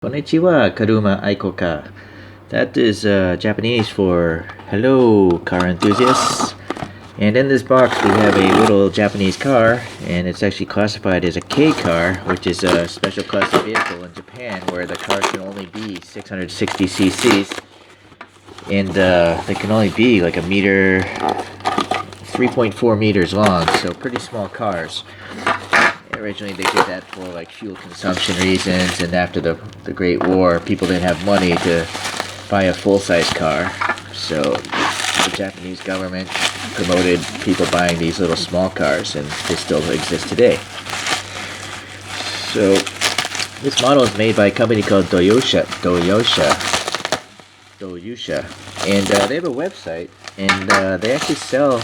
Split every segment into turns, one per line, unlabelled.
Konnichiwa, Karuma Aikoka. That is Japanese for hello, car enthusiasts. And in this box, we have a little Japanese car, and it's actually classified as a K car, which is a special class of vehicle in Japan where the car can only be 660 cc's, and they can only be like a meter, 3.4 meters long, so pretty small cars. Originally they did that for like fuel consumption reasons, and after the Great War, people didn't have money to buy a full-size car, so the Japanese government promoted people buying these little small cars, and they still exist today. So this model is made by a company called Doyusha, and they have a website, and they actually sell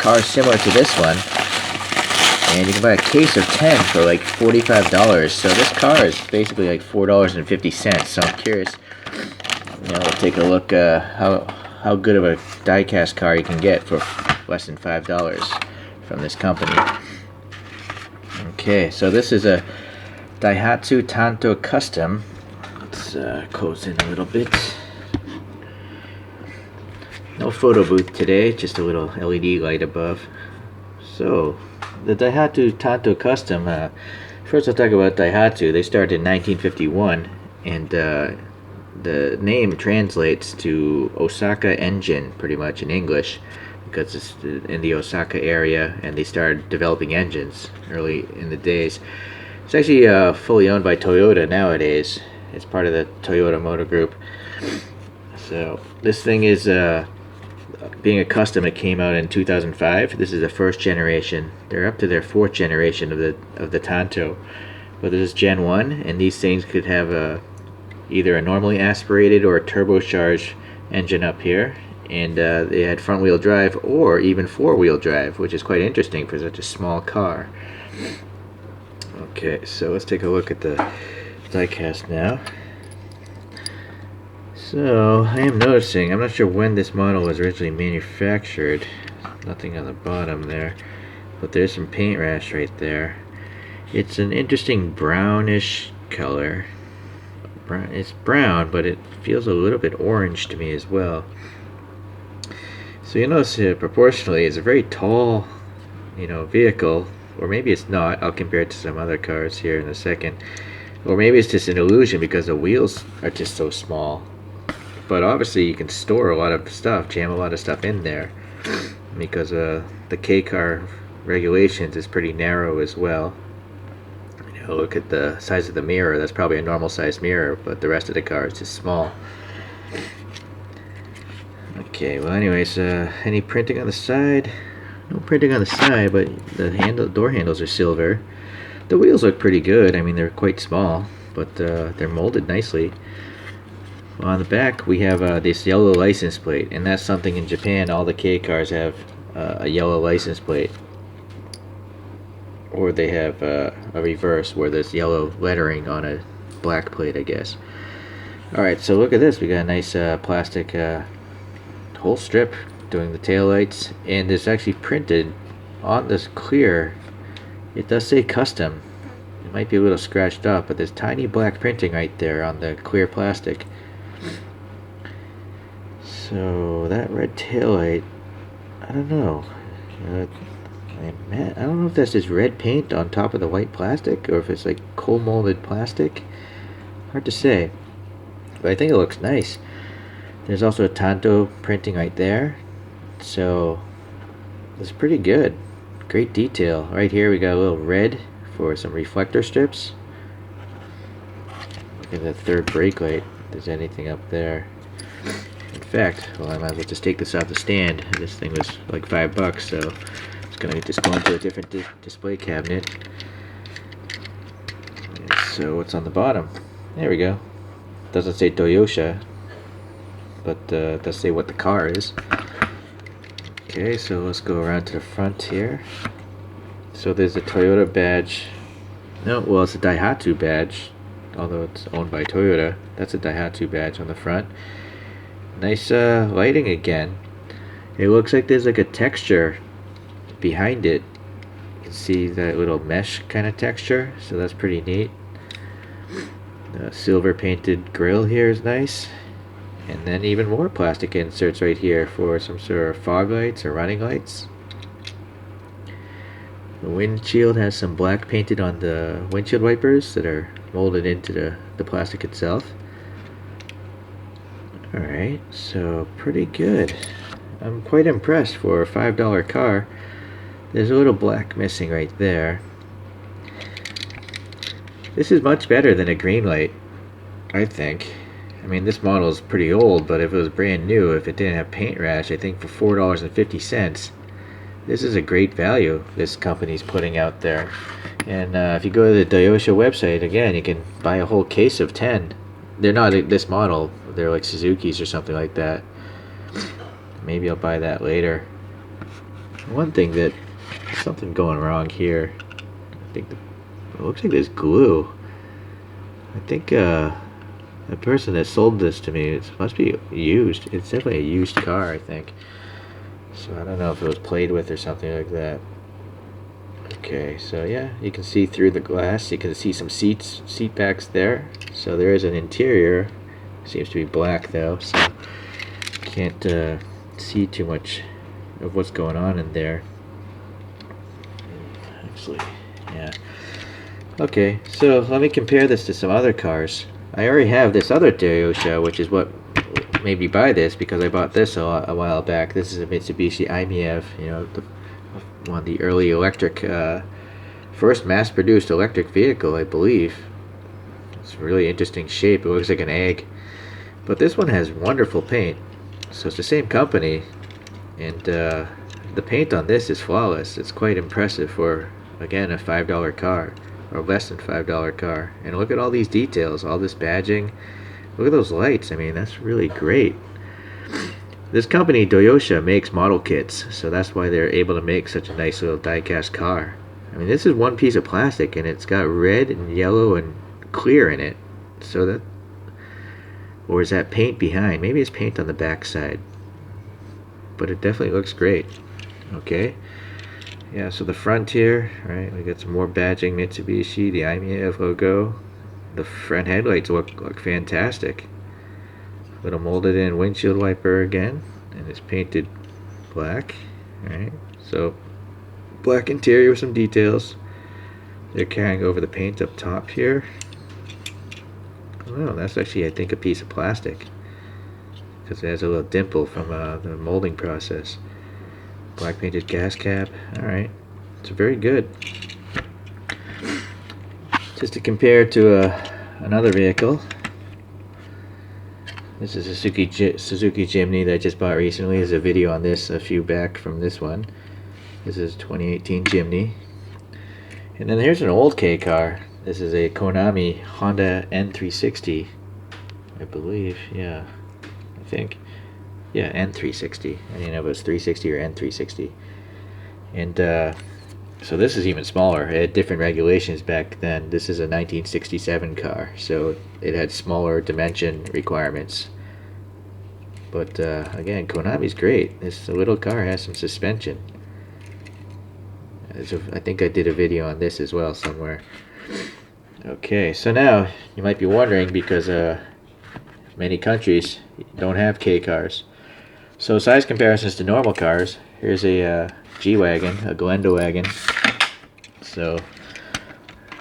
cars similar to this one. And you can buy a case of 10 for like $45. So this car is basically like $4.50. So I'm curious, we'll take a look how good of a diecast car you can get for less than $5 from this company. Okay, so this is a Daihatsu Tanto Custom. Let's close in a little bit. No photo booth today, just a little LED light above. So the Daihatsu Tanto Custom, first I'll talk about Daihatsu. They started in 1951, and the name translates to Osaka engine, pretty much in English, because it's in the Osaka area, and they started developing engines early in the days. It's actually fully owned by Toyota nowadays. It's part of the Toyota Motor Group. So this thing is being a custom. It came out in 2005. This is the first generation. They're up to their fourth generation of the Tanto, but this is Gen 1, and these things could have either a normally aspirated or a turbocharged engine up here, and they had front wheel drive or even four wheel drive, which is quite interesting for such a small car. Okay, so let's take a look at the diecast now. So I am noticing, I'm not sure when this model was originally manufactured. Nothing on the bottom there, but there's some paint rash right there. It's an interesting brownish color. It's brown, but it feels a little bit orange to me as well. So you notice proportionally it's a very tall, vehicle, or maybe it's not. I'll compare it to some other cars here in a second. Or maybe it's just an illusion because the wheels are just so small. But obviously you can store a lot of stuff, jam a lot of stuff in there, because the K car regulations is pretty narrow as well. Look at the size of the mirror. That's probably a normal size mirror, but the rest of the car is just small. Okay, well anyways, any printing on the side? No printing on the side, but the door handles are silver. The wheels look pretty good. I mean, they're quite small, but they're molded nicely. On the back we have this yellow license plate, and that's something in Japan. All the K cars have a yellow license plate, or they have a reverse where there's yellow lettering on a black plate, I guess. Alright, so look at this. We got a nice plastic whole strip doing the taillights, and it's actually printed on this clear. It does say custom. It might be a little scratched up, but there's tiny black printing right there on the clear plastic. So that red taillight, I don't know. I don't know if that's just red paint on top of the white plastic, or if it's like cold molded plastic. Hard to say, but I think it looks nice. There's also a Tanto printing right there, so it's pretty good. Great detail. Right here we got a little red for some reflector strips. Look at the third brake light, if there's anything up there. In fact, well, I might as well just take this off the stand. This thing was like $5, so it's gonna just go into a different display cabinet. And so what's on the bottom? There we go. Doesn't say Doyusha, but it does say what the car is. Okay, so let's go around to the front here. So there's a Toyota badge. No, well, it's a Daihatsu badge, although it's owned by Toyota. That's a Daihatsu badge on the front. Nice lighting again. It looks like there's like a texture behind it. You can see that little mesh kind of texture, so that's pretty neat. The silver painted grill here is nice. And then even more plastic inserts right here for some sort of fog lights or running lights. The windshield has some black painted on the windshield wipers that are molded into the plastic itself. Alright, so pretty good. I'm quite impressed for a $5 car. There's a little black missing right there. This is much better than a green light, I think. I mean, this model is pretty old, but if it was brand new, if it didn't have paint rash, I think for $4.50, this is a great value this company's putting out there. And if you go to the Doyusha website, again, you can buy a whole case of 10. They're not this model, they're like Suzuki's or something like that. Maybe I'll buy that later. One thing that, something going wrong here. I think it looks like there's glue. I think the person that sold this to me, it must be used. It's definitely a used car, I think. So I don't know if it was played with or something like that. Okay, so yeah, you can see through the glass. You can see some seat backs there. So there is an interior. Seems to be black though, so can't see too much of what's going on in there. Actually, yeah. Okay, so let me compare this to some other cars. I already have this other Doyusha, which is what made me buy this, because I bought this a while back. This is a Mitsubishi IMEV, you know, one of the early electric, first mass-produced electric vehicle, I believe. It's a really interesting shape. It looks like an egg. But this one has wonderful paint. So it's the same company, and the paint on this is flawless. It's quite impressive for, again, a $5 car, or less than $5 car. And look at all these details, all this badging. Look at those lights. I mean, that's really great. This company, Doyusha, makes model kits, so that's why they're able to make such a nice little die-cast car. I mean, this is one piece of plastic, and it's got red and yellow and clear in it. So that, or is that paint behind? Maybe it's paint on the back side. But it definitely looks great. Okay. Yeah, so the front here, right, we got some more badging, Mitsubishi, the IMEV logo. The front headlights look fantastic. Little molded in windshield wiper again, and it's painted black. Alright, so black interior with some details. They're carrying over the paint up top here. Oh, that's actually, I think, a piece of plastic, because it has a little dimple from the molding process. Black painted gas cap. Alright, it's very good. Just to compare to another vehicle, this is a Suzuki Jimny that I just bought recently. There's a video on this a few back from this one. This is 2018 Jimny. And then here's an old K car. This is a Konami Honda N360, I believe. Yeah, I think. Yeah, N360. I didn't know if it was 360 or N360. And so this is even smaller. It had different regulations back then. This is a 1967 car, so it had smaller dimension requirements. But again, Konami's great. This little car has some suspension. I think I did a video on this as well somewhere. Okay, so now you might be wondering, because many countries don't have K cars. So size comparisons to normal cars. Here's a G-Wagon, a Glenda wagon. So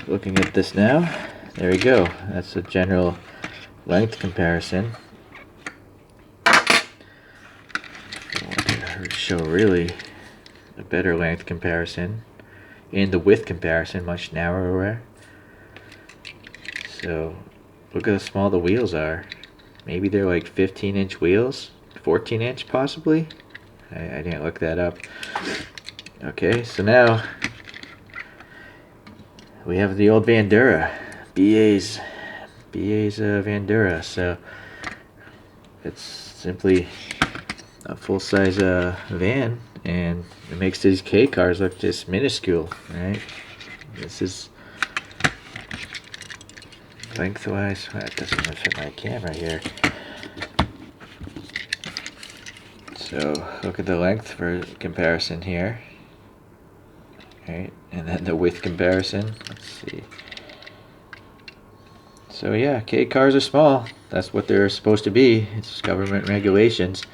looking at this now, there we go. That's a general length comparison. I want to show really a better length comparison, and the width comparison much narrower. So look at how small the wheels are. Maybe they're like 15-inch wheels, 14-inch possibly. I didn't look that up. Okay, so now we have the old Vandura, BA's Vandura. So it's simply a full-size van, and it makes these K cars look just minuscule, right? This is lengthwise. That doesn't even fit my camera here. So look at the length for comparison here. Right, and then the width comparison. Let's see. So yeah, K cars are small. That's what they're supposed to be. It's government regulations.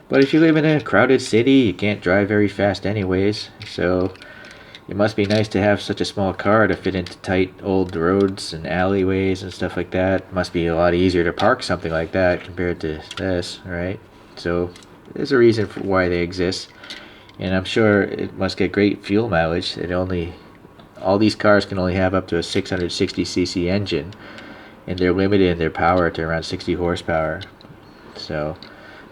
But if you live in a crowded city, you can't drive very fast anyways. So it must be nice to have such a small car to fit into tight old roads and alleyways and stuff like that. Must be a lot easier to park something like that compared to this, right? So there's a reason for why they exist. And I'm sure it must get great fuel mileage. All these cars can only have up to a 660cc engine, and they're limited in their power to around 60 horsepower. So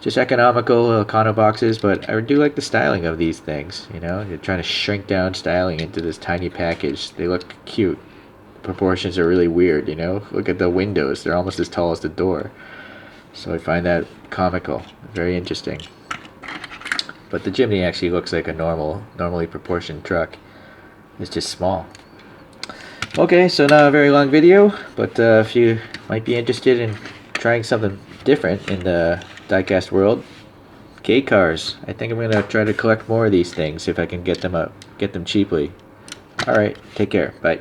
just economical econo boxes, but I do like the styling of these things. You know, you're trying to shrink down styling into this tiny package. They look cute. Proportions are really weird, you know. Look at the windows. They're almost as tall as the door. So I find that comical. Very interesting. But the Jimny actually looks like a normally proportioned truck. It's just small. Okay, so not a very long video, but if you might be interested in trying something different in the diecast world, K cars. I think I'm gonna try to collect more of these things if I can get them cheaply. All right, take care. Bye.